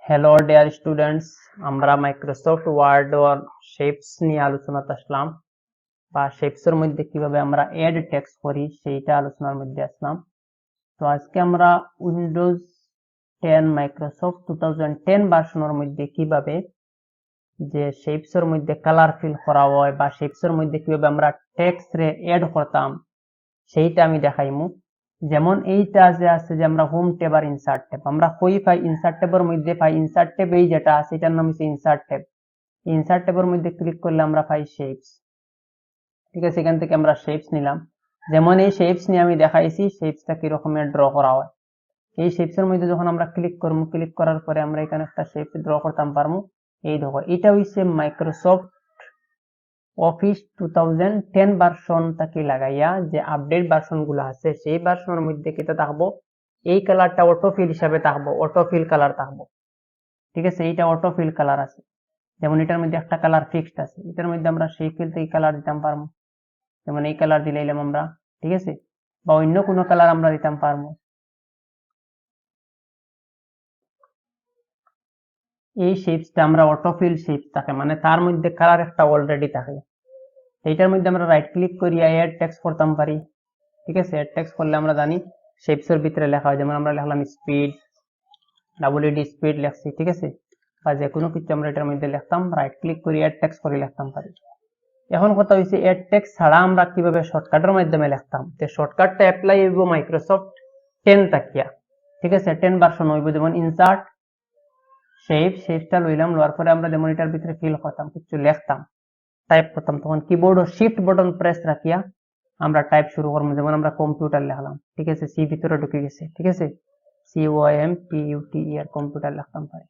Hello dear students, আমরা Microsoft word ওর shapes নিয়ে আলোচনাতে আসলাম, বা শেপসের মধ্যে কিভাবে আমরা অ্যাড টেক্সট করি সেইটা আলোচনার মধ্যে আসলাম। তো আজকে আমরা উইন্ডোজ 10 মাইক্রোসফট 2010 ভার্সনের মধ্যে কিভাবে যে শেপসের মধ্যে কালার ফিল করা হয় বা শেপসের মধ্যে কিভাবে আমরা টেক্সট রে অ্যাড করতাম সেইটা আমি দেখাইমু। যেমন এইটা যে আছে যে আমরা হোম ট্যাব আর ইনসার্ট ট্যাব, আমরা কই পাই ইনসার্ট ট্যাবের মধ্যে পাই ইনসার্ট ট্যাব, এই যেটা আছে এটার নাম হচ্ছে ইনসার্ট ট্যাব। ইনসার্ট ট্যাবের মধ্যে ক্লিক করলে আমরা পাই শেপস। ঠিক আছে, এখান থেকে আমরা শেপস নিলাম। যেমন এই শেপস নিয়ে আমি দেখাইছি শেপসটা কি রকমের ড্র করা হয়। এই শেপসের মধ্যে যখন আমরা ক্লিক করবো, ক্লিক করার পরে আমরা এখানে একটা শেপস ড্র করতাম পারবো। এই দেখো, এটা হইছে মাইক্রোসফট অফিস 2010 ভার্সন থেকে লাগাইয়া যে আপডেট ভার্সন গুলো আছে সেই ভার্সনের মধ্যে কেটে থাকবো এই কালারটা অটোফিল হিসাবে থাকবো, অটোফিল কালার থাকবো। ঠিক আছে, এইটা অটোফিল কালার আছে। যেমন এটার মধ্যে একটা কালার ফিক্সড আছে, এটার মধ্যে আমরা সেই ফিল থেকে কালার দিতাম পারবো। যেমন এই কালার দিলাম আমরা, ঠিক আছে, বা অন্য কোনো কালার আমরা দিতাম পারবো। এই শেপসটা আমরা অটোফিল শেপস থাকে, মানে তার মধ্যে কালার একটা অলরেডি থাকে। এইটার মধ্যে আমরা রাইট ক্লিক করিয়া অ্যাড টেক্সট করতাম পারি। ঠিক আছে, অ্যাড টেক্সট করলে আমরা জানি শেপসের ভিতরে লেখা হয়। যেমন আমরা লিখলাম স্পিড, WD স্পিড লিখছি, ঠিক আছে, বা যে কোনো কিছু আমরা এটার মধ্যে লিখতাম, রাইট ক্লিক করে অ্যাড টেক্সট করে লিখতাম পারি। এখন কথা হইছে অ্যাড টেক্সট ছাড়া আমরা কিভাবে শর্টকাটের মাধ্যমে লিখতাম। তো শর্টকাটটা অ্যাপ্লাই হইব মাইক্রোসফট 10 তাকিয়া। ঠিক আছে, 10 ভার্সন হইব। যেমন ইনসার্ট শেপসটা লইলাম, লওয়ার পরে আমরা যেমন এটার ভিতরে ফিল করতাম, কিছু লিখতাম, টাইপ করতাম, তখন কিবোর্ড ও শিফট বাটন প্রেস রাখিয়া আমরা টাইপ শুরু করবো। যেমন আমরা কম্পিউটার লিখলাম, ঠিক আছে, সি ভিতরে ঢুকে গেছে, ঠিক আছে, COMPUTER কম্পিউটার লিখতাম পারি।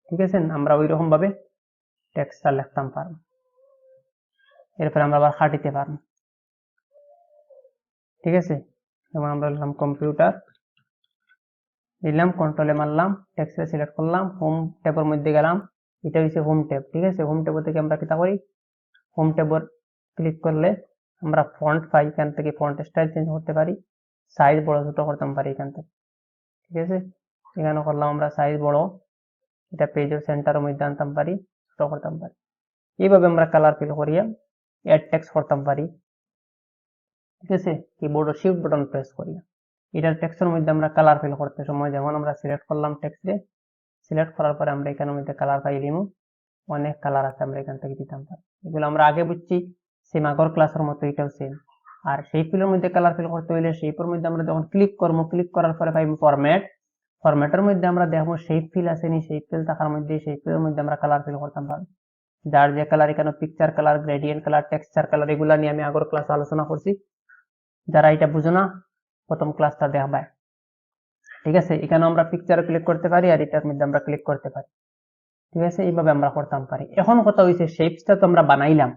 ঠিক আছে, আমরা ওই রকম ভাবে টেক্সটটা লিখতাম পারবো। এরপরে আমরা আবার খাটিতে পারবো। ঠিক আছে, যেমন আমরা লিখলাম কম্পিউটার, দিলাম, কন্ট্রোলে মারলাম, টেক্সটে সিলেক্ট করলাম, হোম ট্যাবের মধ্যে গেলাম, এটা হচ্ছে হোম ট্যাব। ঠিক আছে, হোম ট্যাব থেকে আমরা কিতা করি, হোম ট্যাবের ক্লিক করলে আমরা ফন্ট পাই, এখান থেকে ফন্ট স্টাইল চেঞ্জ করতে পারি, সাইজ বড় ছোট করতে পারি এখান থেকে। ঠিক আছে, এখানে করলাম আমরা সাইজ বড়, এটা পেজের সেন্টারের মধ্যে আনতাম পারি, ছোট করতাম পারি। এইভাবে আমরা কালার ফিল করিয়া অ্যাড টেক্সট করতাম পারি। ঠিক আছে, কিবোর্ড শিফট বাটন প্রেস করিয়া এটার টেক্সটের মধ্যে আমরা কালার ফিল করতে সময় যেমন আমরা সিলেক্ট করলাম টেক্সটে, সিলেক্ট করার পরে আমরা এখানের মধ্যে কালার পাই দিমু, অনেক কালার আছে, আমরা এখান থেকে দিতাম পারি। এগুলো আমরা আগে বুঝছি, সেম আগর ক্লাসের মতো এটাও সেম। আর সেই ফিলের মধ্যে কালার ফিল করতে হইলে শেপের মধ্যে আমরা যখন ক্লিক করবো, ক্লিক করার পরে পাইব ফরম্যাট, ফরম্যাটের মধ্যে আমরা দেখবো শেপ ফিল আসেনি, শেপ ফিল থাকার মধ্যে সেই ফিলের মধ্যে আমরা কালার ফিল করতাম পারি। যার যে কালার, এখানে picture colour, gradient colour, texture colour, এগুলা নিয়ে আমি আগর ক্লাসে আলোচনা করছি। যারা এটা বুঝো না, প্রথম ক্লাসটা দেখবাই। ঠিক আছে, এখানে আমরা পিকচারে ক্লিক করতে পারি আর এটার মধ্যে আমরা ক্লিক করতে পারি। ঠিক আছে, এইভাবে আমরা করতাম পারি। এখন কথা হইছে শেপসটা তো আমরা বানাইলাম,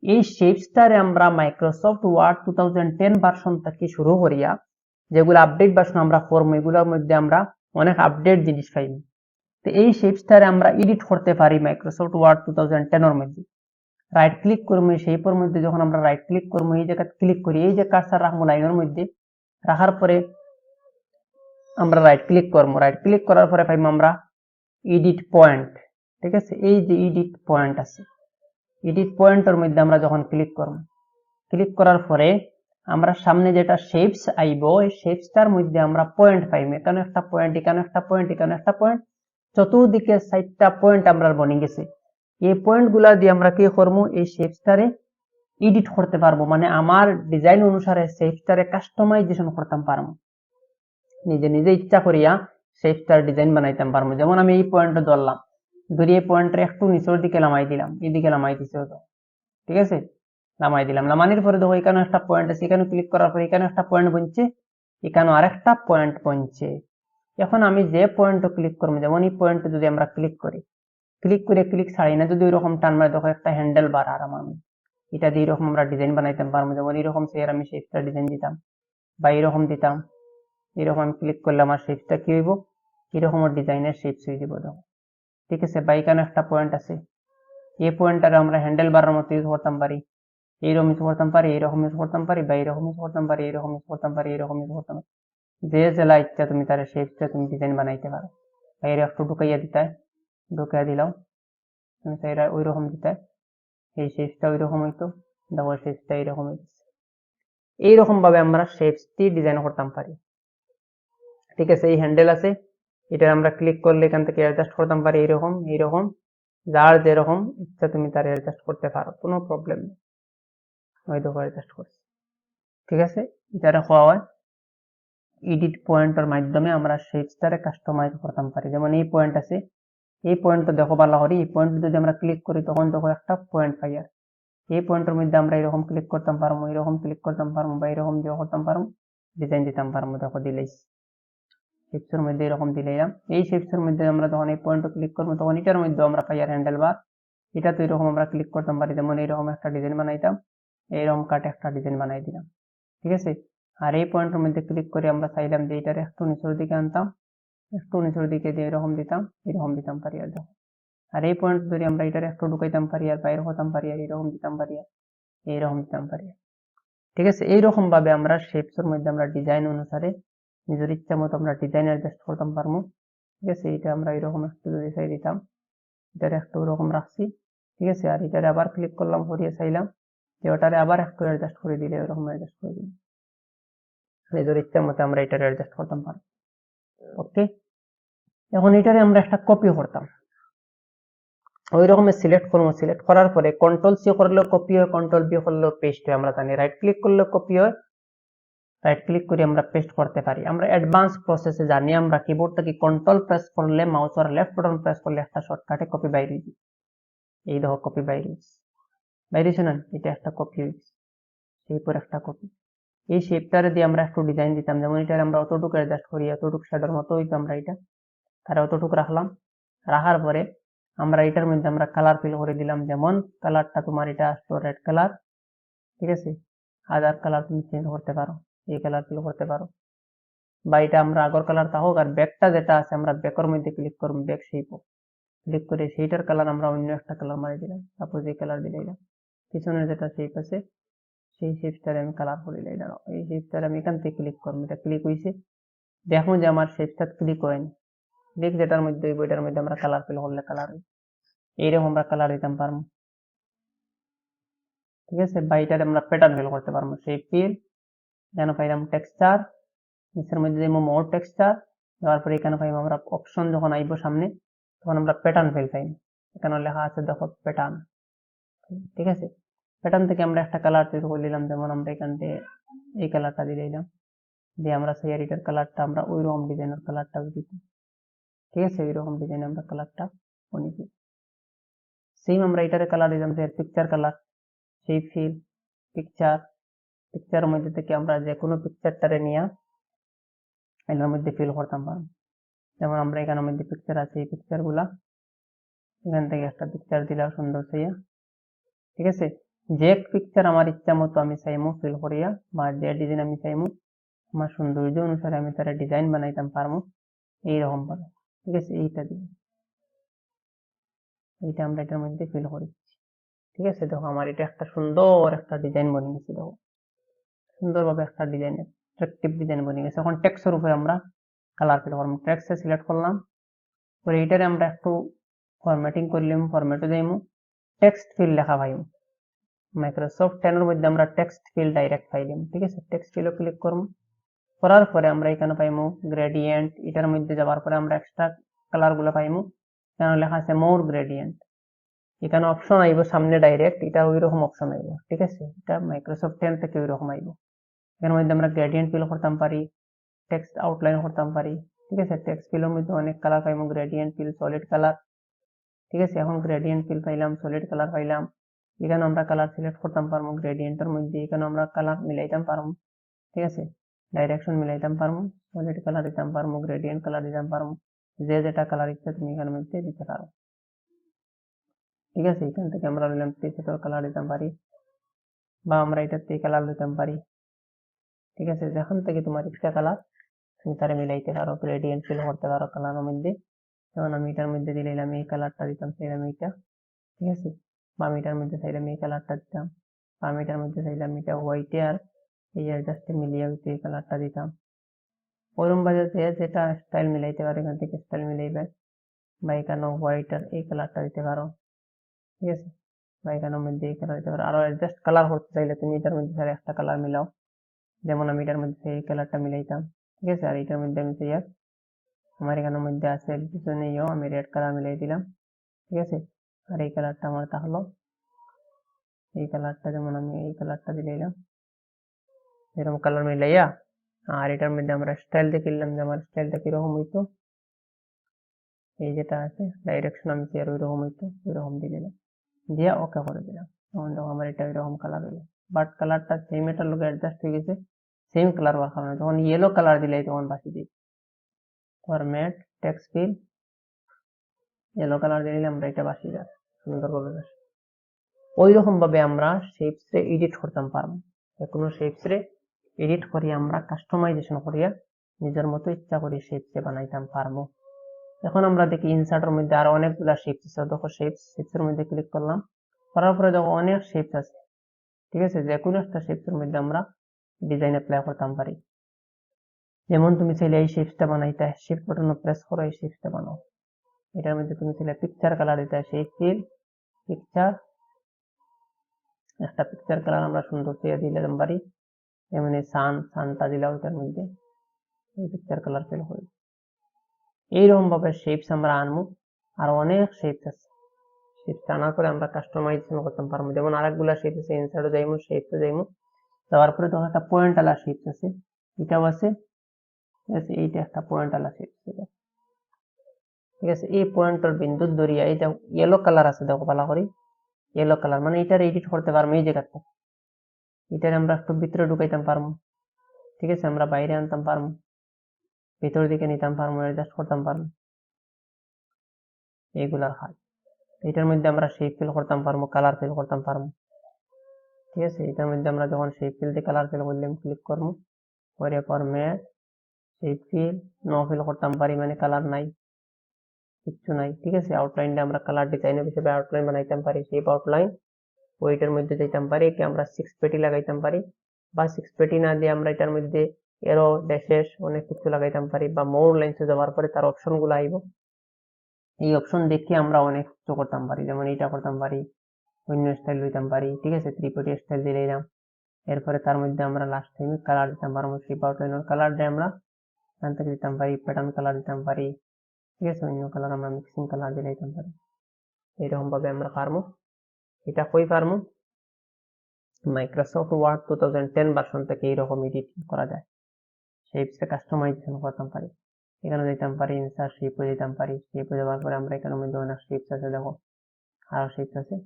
এই শেপসটারে আমরা মাইক্রোসফট ওয়ার্ড 2010 ভার্সন থেকে শুরু করিয়া যেগুলো আপডেট ভার্সন আমরা করবো, এগুলোর মধ্যে আমরা অনেক আপডেট জিনিস পাইব। তো এই শেপসটারে আমরা এডিট করতে পারি মাইক্রোসফট ওয়ার্ড 2010 এর মধ্যে। রাইট ক্লিক করবো, শেপের মধ্যে যখন আমরা রাইট ক্লিক করবো, এই জায়গায় ক্লিক করি, এই যে কার্সার রাখবো লাইনের মধ্যে, রাখার পরে আমরা রাইট ক্লিক করবো, রাইট ক্লিক করার পরে পাইবো আমরা এডিট পয়েন্ট। ঠিক আছে, এই যে এডিট পয়েন্ট আছে, এডিট পয়েন্টের মধ্যে আমরা যখন ক্লিক করবো, ক্লিক করার পরে আমরা সামনে যেটা শেপস আইব, এই শেপসটার মধ্যে আমরা পয়েন্ট পাইব। এখানে একটা পয়েন্ট, এখানে একটা পয়েন্ট, এখানে একটা পয়েন্ট, চতুর্দিকে 4টা পয়েন্ট আমরা বনে গেছে। এই পয়েন্ট গুলা দিয়ে আমরা কি করবো, এই শেপসটারে এডিট করতে পারবো, মানে আমার ডিজাইন অনুসারে শেপসটারে কাস্টমাইজেশন করতে পারবো, নিজে নিজে ইচ্ছা করিয়া শেপসটার ডিজাইন বানাইতে পারবো। যেমন আমি এই পয়েন্টটা ধরলাম, ধরে এই পয়েন্টটা একটু নিচের দিকে নামাই দিলাম, এদিকে নামাই দিছে, ঠিক আছে, নামাই দিলাম। নামানোর পরে দেখো এখানে একটা পয়েন্ট আছে, এখানে ক্লিক করার পরে এখানে একটা পয়েন্ট বনছে, এখানে আরেকটা পয়েন্ট বনছে। এখন আমি যে পয়েন্টে ক্লিক করবো, যেমন এই পয়েন্টে যদি আমরা ক্লিক করি, ক্লিক করে ক্লিক ছাড়ি না, যদি ওইরকম টান মারে, দেখো একটা হ্যান্ডেল বার আর আমি এটা দিয়ে এরকম আমরা ডিজাইন বানাইতে পারবো। যেমন এরকম সের আমি শেপটা ডিজাইন দিতাম, বা এরকম দিতাম, এরকম আমি ক্লিক করলে আমার শেপটা কি হইব, এরকম ডিজাইনের শেপস হয়ে যাব। দেখো, ঠিক আছে, বা এখানে একটা পয়েন্ট আছে, এই পয়েন্টটাকে আমরা হ্যান্ডেল বারের মতো ইউজ করতাম পারি, এইরকম ইউজ করতাম পারি, এইরকম ইউজ করতাম পারি, বা এইরকম ইউজ করতাম পারি, এইরকম ইউজ করতাম পারি, এইরকম ইউজ করতাম পারি। যে জেলা ইচ্ছা তুমি তার শেপটা তুমি ডিজাইন বানাইতে পারো। বাইরে একটু ঢুকাইয়া দিতায়, ঢুকাইয়া দিলাম, তুমি চাইরা ওই রকম দিতায়, এই শেপসটা ওই রকম হইতো, দেখো শেপসটা এইরকম হইতেছে। এইরকম ভাবে আমরা শেপসটি ডিজাইন করতাম পারি। ঠিক আছে, এই হ্যান্ডেল আছে, এটা আমরা ক্লিক করলে এখান থেকে অ্যাডজাস্ট করতাম পারি এইরকম এইরকম, যার যেরকম ইচ্ছা তুমি তার অ্যাডজাস্ট করতে পারো, কোনো প্রবলেম নেই। ওই দেখো অ্যাডজাস্ট করছি। ঠিক আছে, এটা রাখা হয় এডিট পয়েন্টের মাধ্যমে আমরা শেপসটারে কাস্টমাইজ করতাম পারি। যেমন এই পয়েন্ট আছে, এই পয়েন্টটা দেখো ভালো করে, এই পয়েন্ট যদি আমরা ক্লিক করি তখন দেখো একটা পয়েন্ট পাই। আর এই পয়েন্টের মধ্যে আমরা এরকম ক্লিক করতাম পারবো, এরকম ক্লিক করতাম পারবো, বা এরকম দিয়ে করতাম পারবো, ডিজাইন দিতাম পারবো। দেখো দিলেই শেপসের মধ্যে এরকম দিলাম। এই শেপসের মধ্যে আমরা যখন এই পয়েন্টে ক্লিক করবো তখন এটার মধ্যে আমরা পাই আর হ্যান্ডেল বার, এটা তো এরকম আমরা ক্লিক করতাম পারি। যেমন এইরকম একটা ডিজাইন বানাইতাম, এইরকম কাটে একটা ডিজাইন বানাই দিলাম। ঠিক আছে, আর এই পয়েন্টের মধ্যে ক্লিক করে আমরা চাইলাম যে এটার একটু নিচের দিকে আনতাম, একটু নিচের দিকে দিয়ে এরকম দিতাম পারি। আর দেখো, আর এই পয়েন্ট ধরে আমরা এটার একটু ঢুকাইতাম পারি আর বাইরে হতাম পারি, আর এরকম দিতাম পারি, এইরকম দিতাম পারি। ঠিক আছে, এইরকম ভাবে আমরা শেপসের মধ্যে আমরা ডিজাইন অনুসারে নিজের ইচ্ছা মতো আমরা ডিজাইন অ্যাডজাস্ট করতাম পারবো। ঠিক আছে, এটা আমরা এরকম একটু যদি চাই দিতাম, এটার একটু ওরকম রাখছি। ঠিক আছে, আর এটারে আবার ক্লিক করলাম, করিয়ে চাইলাম যে ওটারে আবার একটু অ্যাডজাস্ট করে দিলে ওরকম অ্যাডজাস্ট করে দিলাম, নিজের ইচ্ছা মতো আমরা এটারে অ্যাডজাস্ট করতাম পারবো। ওকে, এখন এটারে আমরা একটা কপি করতাম, ওই রকমের সিলেক্ট করবো। সিলেক্ট করার পরে কন্ট্রোল সি করলেও কপি হয়, কন্ট্রোল বি করলেও পেস্ট হয়, আমরা জানি। রাইট ক্লিক করলেও কপি হয়, রাইট ক্লিক করে আমরা পেস্ট করতে পারি। আমরা অ্যাডভান্স প্রসেসে জানি, আমরা কিবোর্ডটাকে কন্ট্রোল প্রেস করলে, মাউস আর লেফট বাটন প্রেস করলে একটা শর্টকাটে কপি বাইরে দিই। এই দেখো কপি বাইরেছে না, এটা একটা কপি হয়েছে, শেপের একটা কপি। এই শেপটারে দিয়ে আমরা একটু ডিজাইন দিতাম, যেমন এটার আমরা অতটুকু অ্যাডজাস্ট করি, অতটুকু শ্যাডোর মতো হইতো, আমরা এটা তার অতটুকু রাখলাম। রাখার পরে আমরা এটার মধ্যে আমরা কালার ফিল করে দিলাম, যেমন কালারটা তোমার এটা আসতো রেড কালার। ঠিক আছে, আদার কালার তুমি চেঞ্জ করতে পারো, এই কালার ফিল করতে পারো, বা এটা আমরা আগর কালার তা হোক। আর ব্যাকটা যেটা আছে আমরা ব্যাকের মধ্যে ক্লিক করবো, ব্যাক শেপ ক্লিক করে সেইটার কালার আমরা অন্য একটা কালার মারি দিলাম, সাপোজ এই কালার দিলাম। পিছনের যেটা শেপ আছে সেই শেপটারে আমি কালার করে দিলাম। এই শেপটারে আমি এখান থেকে ক্লিক করবো, এটা ক্লিক হয়েছে, দেখো যে আমার শেপটা ক্লিক হয়নি। ক্লিক যেটার মধ্যে ওই বইটার মধ্যে আমরা কালার ফিল করলে কালার হয়, এইরকম আমরা কালার দিতাম পারবো। ঠিক আছে, বা এটারে আমরা প্যাটার্ন ফিল করতে পারবো, শেপ ফিল, এখানে পাইলাম টেক্সচার, নিচের মধ্যে দিব মোর টেক্সচার, দেওয়ার পরে এখানে পাইব আমরা অপশন, যখন আইব সামনে তখন আমরা প্যাটার্ন ফিল পাইব, এখানে লেখা আছে দেখো প্যাটার্ন। ঠিক আছে, প্যাটার্ন থেকে আমরা একটা কালার তৈরি করে দিলাম, যেমন আমরা এখান থেকে এই কালারটা দিয়ে দিলাম, দিয়ে আমরা সেই এডিটার কালারটা আমরা ওই রকম ডিজাইনের কালারটা দিতে। ঠিক আছে, ওই রকম ডিজাইন আমরা কালারটা বানিয়ে দিই। সেম আমরা এটারে কালার দিলাম যে পিকচার কালার, সেই ফিল পিকচারের মধ্যে থেকে আমরা যে কোনো পিকচারটারে নিয়ে এর মধ্যে ফিল করতাম পারবো। যেমন আমরা এখানের মধ্যে পিকচার আছে, এই পিকচার গুলা এখান থেকে একটা পিকচার দিলাম সুন্দর চাইয়া। ঠিক আছে, যে পিকচার আমার ইচ্ছা মতো আমি চাইমু ফিল করিয়া, বা যে ডিজাইন আমি চাইমু আমার সৌন্দর্য অনুসারে আমি তারা ডিজাইন বানাইতাম পারবো এইরকম ভাবে। ঠিক আছে, এইটা দিব, এইটা আমরা এটার মধ্যে ফিল করি। ঠিক আছে, দেখো আমার এটা একটা সুন্দর একটা ডিজাইন বনে গেছে, দেখো সুন্দরভাবে একটা ডিজাইন, অ্যাট্রাকটিভ ডিজাইন বনে গেছে। এখন টেক্সটের উপরে আমরা কালার ফিল করলাম, টেক্সটে সিলেক্ট করলাম, পরে এইটারে আমরা একটু ফরম্যাটিং করলাম, ফরম্যাটে যাইমু, টেক্সট ফিল লেখা পাইম। মাইক্রোসফট 10 এর মধ্যে আমরা টেক্সট ফিল ডাইরেক্ট পাইলাম। ঠিক আছে, টেক্সট ফিলও ক্লিক করব, করার পরে আমরা এখানে পাইমু গ্রেডিয়েন্ট, এটার মধ্যে যাওয়ার পরে আমরা এক্সট্রা কালার গুলো পাইমু, এখানে লেখা আছে মোর গ্রেডিয়েন্ট, এখানে অপশন আইব সামনে ডাইরেক্ট, এটা ওই রকম অপশন আইব। ঠিক আছে, এটা মাইক্রোসফট 10 থেকে ওই রকম আইব। এর মধ্যে আমরা গ্রেডিয়েন্ট ফিল করতাম পারি, টেক্সট আউটলাইন করতাম পারি। ঠিক আছে, টেক্সট ফিলের মধ্যে অনেক কালার পাইমু, গ্রেডিয়েন্ট ফিল, সলিড কালার। ঠিক আছে, এখন গ্রেডিয়েন্ট ফিল পাইলাম, সলিড কালার পাইলাম, এখানে আমরা কালার সিলেক্ট করতাম পারবো গ্রেডিয়েন্টের মধ্যে, এখানে আমরা কালার মিলাইতাম পারবো। ঠিক আছে, ডাইরেকশন মিলাইতাম পারবো, সলিড কালার দিতাম পারবো, গ্রেডিয়েন্ট কালার দিতাম পারবো, যে যেটা কালার ইচ্ছা তুমি এখানের মধ্যে দিতে পারো। ঠিক আছে, এখান থেকে আমরা নিলাম টেক্সটের কালার দিতাম পারি, বা আমরা এটাতে কালার দিতাম পারি। ঠিক আছে, যেখান থেকে তোমার ইচ্ছা কালার তুমি তারা মিলাইতে পারো, গ্রেডিয়েন্ট ফিল করতে পারো কালারের মধ্যে। যেমন আমি এটার মধ্যে দিলাম এই কালারটা দিতাম, চাইলাম এইটা। ঠিক আছে, বা আমি এটার মধ্যে চাইলাম এই কালারটা দিতাম, বা আমি এটার মধ্যে চাইলাম এটা হোয়াইটে আর এই জাস্ট মিলিয়ে এই কালারটা দিতাম। ওইরকম বাজাতে যেটা স্টাইল মিলাইতে পারো এখান থেকে স্টাইল মিলাইবে, বা এখানে হোয়াইটার এই কালারটা দিতে পারো, ঠিক আছে, বা এখানের মধ্যে এই কালার দিতে পারো। আরো অ্যাডজাস্ট কালার করতে চাইলে তুমি এটার মধ্যে স্যার একটা কালার মিলাও, যেমন আমি এটার মধ্যে এই কালারটা মিলাইতাম, ঠিক আছে, আর এটার মধ্যে আমি চাই আমার এখানের মধ্যে আছে পিছনেও আমি রেড কালার মিলাই দিলাম, ঠিক আছে, আর এই কালারটা আমার তাহলো এই কালারটা, যেমন আমি এই কালারটা দিলাম, এরকম কালার মিলাইয়া, আর এটার মধ্যে আমরা স্টাইল দেখিলাম যে আমার স্টাইলটা কিরকম হইতো, এই যেটা আছে ডাইরেকশন আমি চাই ওইরকম হইতো, ওইরকম দিয়ে দিলাম, দিয়ে ওকে করে দিলাম। তখন দেখো আমার এটা এরকম কালার হইলো, বাট কালারটা সেম এটার লোক অ্যাডজাস্ট হয়ে গেছে, সেম কালার হওয়ার কারণে যখন ইয়েলো কালার দিলে তখন বাসি দিই format text feel yellow colour দিলে আমরা এটা বাসি যায় সুন্দর করে। ওই রকম ভাবে আমরা শেপস রে এডিট করতাম পারবো, কোনো শেপস রে এডিট করি আমরা কাস্টমাইজেশন করিয়া নিজের মতো ইচ্ছা করে শেপস রে বানাইতাম পারবো। এখন আমরা দেখি ইনসার্টের মধ্যে আরো অনেকগুলা শেপস আছে, দেখো শেপস এর মধ্যে ক্লিক করলাম, করার পরে দেখো অনেক শেপস আছে, ঠিক আছে, যে কোনো একটা শেপস এর মধ্যে আমরা ডিজাইন অ্যাপ্লাই করতাম পারি। যেমন তুমি চাইলে এই শেপসটা বানাইতে শিফট বাটন প্রেস করো, এই শেপসটা বানাও। এটার মধ্যে তুমি চাইলে পিকচার কালার দিতে সেই ফিল পিকচার, একটা পিকচার কালার আমরা সুন্দর দিয়ে দিলাম পারি, যেমন এই সানটা দিলাম ওইটার মধ্যে এই পিকচার কালার ফিল হয়ে। এইরকম ভাবে শেপস আমরা আনবো, আর অনেক শেপস আছে, শেপস আনার পরে আমরা কাস্টমাইজেশন করতে পারবো। যেমন আরেকগুলা শেপস আছে, ইনসার্টে যাইমু, শেপসে যাইমু, যাওয়ার পরে তখন একটা পয়েন্ট আলা শেপস আছে, এটাও আছে, ঠিক আছে, এইটা একটা পয়েন্ট আলা শেপস আছে, ঠিক আছে, এই পয়েন্টের বিন্দু ধরিয়া এই যে ইয়েলো কালার আছে দেখো ভালো করে, ইয়েলো কালার মানে এটার এডিট করতে পারবো এই জায়গাতে, এটার আমরা একটু ভিতরে ঢুকাইতাম পারবো, ঠিক আছে, আমরা বাইরে আনতাম পারবো, ভিতর দিকে নিতাম পারবো, অ্যাডজাস্ট করতাম পারবো, এইগুলার কাজ। এটার মধ্যে আমরা শেপ ফিল করতাম পারবো, কালার ফিল করতাম পারবো, ঠিক আছে, এটার মধ্যে আমরা যখন শেপ ফিল দিয়ে কালার ফিল করলাম ক্লিক করবো, করে format shape fill no fill করতাম পারি, মানে কালার নাই কিচ্ছু নাই, ঠিক আছে, আউটলাইনটা আমরা কালার ডিজাইনের হিসেবে আউটলাইন বানাইতাম পারি, শেপ আউটলাইন ওইটার মধ্যে যাইতাম পারি, একে আমরা 6 পেটি লাগাইতাম পারি, বা 6 পেটি না দিয়ে আমরা এটার মধ্যে এরো ড্যাশেস অনেক কিছু লাগাইতাম পারি, বা মোর লাইনসে যাওয়ার পরে তার অপশন গুলো আইব, এই অপশন দেখে আমরা অনেক কিছু করতাম পারি, যেমন এইটা করতাম পারি, অন্য স্টাইল লইতাম পারি, ঠিক আছে, ত্রিপটি স্টাইল দিলাম, এরপরে তার মধ্যে আমরা লাস্ট টাইমে কালার দিতাম পারবো, শেপ আউটলাইনের কালার দিয়ে আমরা এখান থেকে দিতাম পারি, প্যাটার্ন কালার দিতাম পারি, ঠিক আছে, অন্য কালার আমরা মিক্সিং কালার দিয়ে দিতাম পারি। এইরকম ভাবে আমরা পারবো, এটা কই পারবো, মাইক্রোসফট ওয়ার্ড 2010 ভার্সন থেকে এইরকম এডিট করা যায়, শেপস এ কাস্টমাইজেশন করতাম পারি, এখানে দিতাম পারি ইনসার্ট শেপে দিতাম পারি, শেপে দেওয়ার পরে আমরা এখানের মধ্যে অনেক শেপস আছে দেখো, আরো শেপস আছে,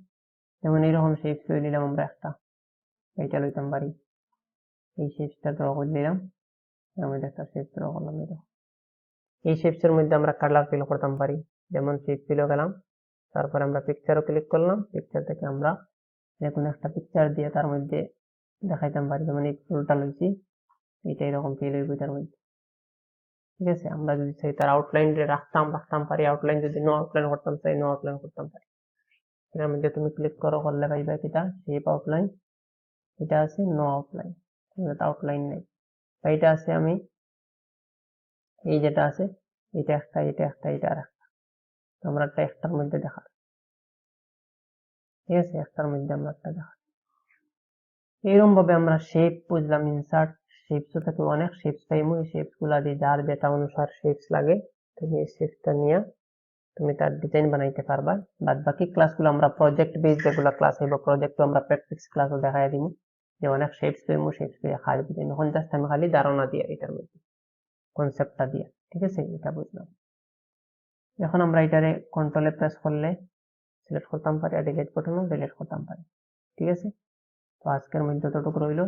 যেমন এইরকম শেপস তৈরি দিলাম আমরা একটা, এইটা লইতাম পারি, এই শেপসটা ড্র করে দিলাম, এর মধ্যে একটা শেপস ড্র করলাম, এই শেপস এর মধ্যে আমরা কালার ফিল করতাম পারি, যেমন শেপ ফিলও গেলাম, তারপরে আমরা পিকচারও ক্লিক করলাম, পিকচার থেকে আমরা যে কোনো একটা পিকচার দিয়ে তার মধ্যে দেখাইতাম পারি, যেমন এই ফুলটা লইছি, এটা এরকম ফিল হইব এটার মধ্যে, ঠিক আছে, আমরা যদি চাই তার আউটলাইন রাখতাম পারি, আউটলাইন যদি নো আউটলাইন করতাম চাই নো আউটলাইন করতাম পারি। এটার মধ্যে তুমি ক্লিক করো, করলে পাইবা এটা শেপ আউটলাইন, এটা আছে নো আউটলাইন, আউটলাইন নেই, বা এটা আছে আমি এই যেটা আছে এটা একটা এটা একটা এটা আর একটা, আমরা একটা একটার মধ্যে দেখা, ঠিক আছে, একটার মধ্যে আমরা একটা দেখা, এরকম ভাবে আমরা শেপ বুঝলাম, ইনসার্ট শেপস থেকে অনেক শেপস পাইমু, এই শেপস গুলা দিয়ে যার যেটা অনুসার শেপস লাগে তুমি এই শেপসটা নিয়ে তুমি তার ডিজাইন বানাইতে পারবা। বাদ বাকি ক্লাসগুলো আমরা প্রজেক্ট বেস যেগুলো ক্লাস হইব, প্রজেক্ট আমরা প্র্যাকটিস ক্লাসও দেখাই দিব, যে অনেক শেপস পাইমু, শেপস পেয়ে কাজ বুঝাই, এখন জাস্ট আমি খালি ধারণা দিয়ে এটার মধ্যে কনসেপ্টটা দিয়ে, ঠিক আছে, এটা বুঝলাম। এখন আমরা এটারে কন্ট্রোলে প্রেস করলে সিলেক্ট করতাম পারি, আর ডিলিট বাটনও ডিলিট করতাম পারি, ঠিক আছে। তো আজকের মধ্যে ততটুকু রইল।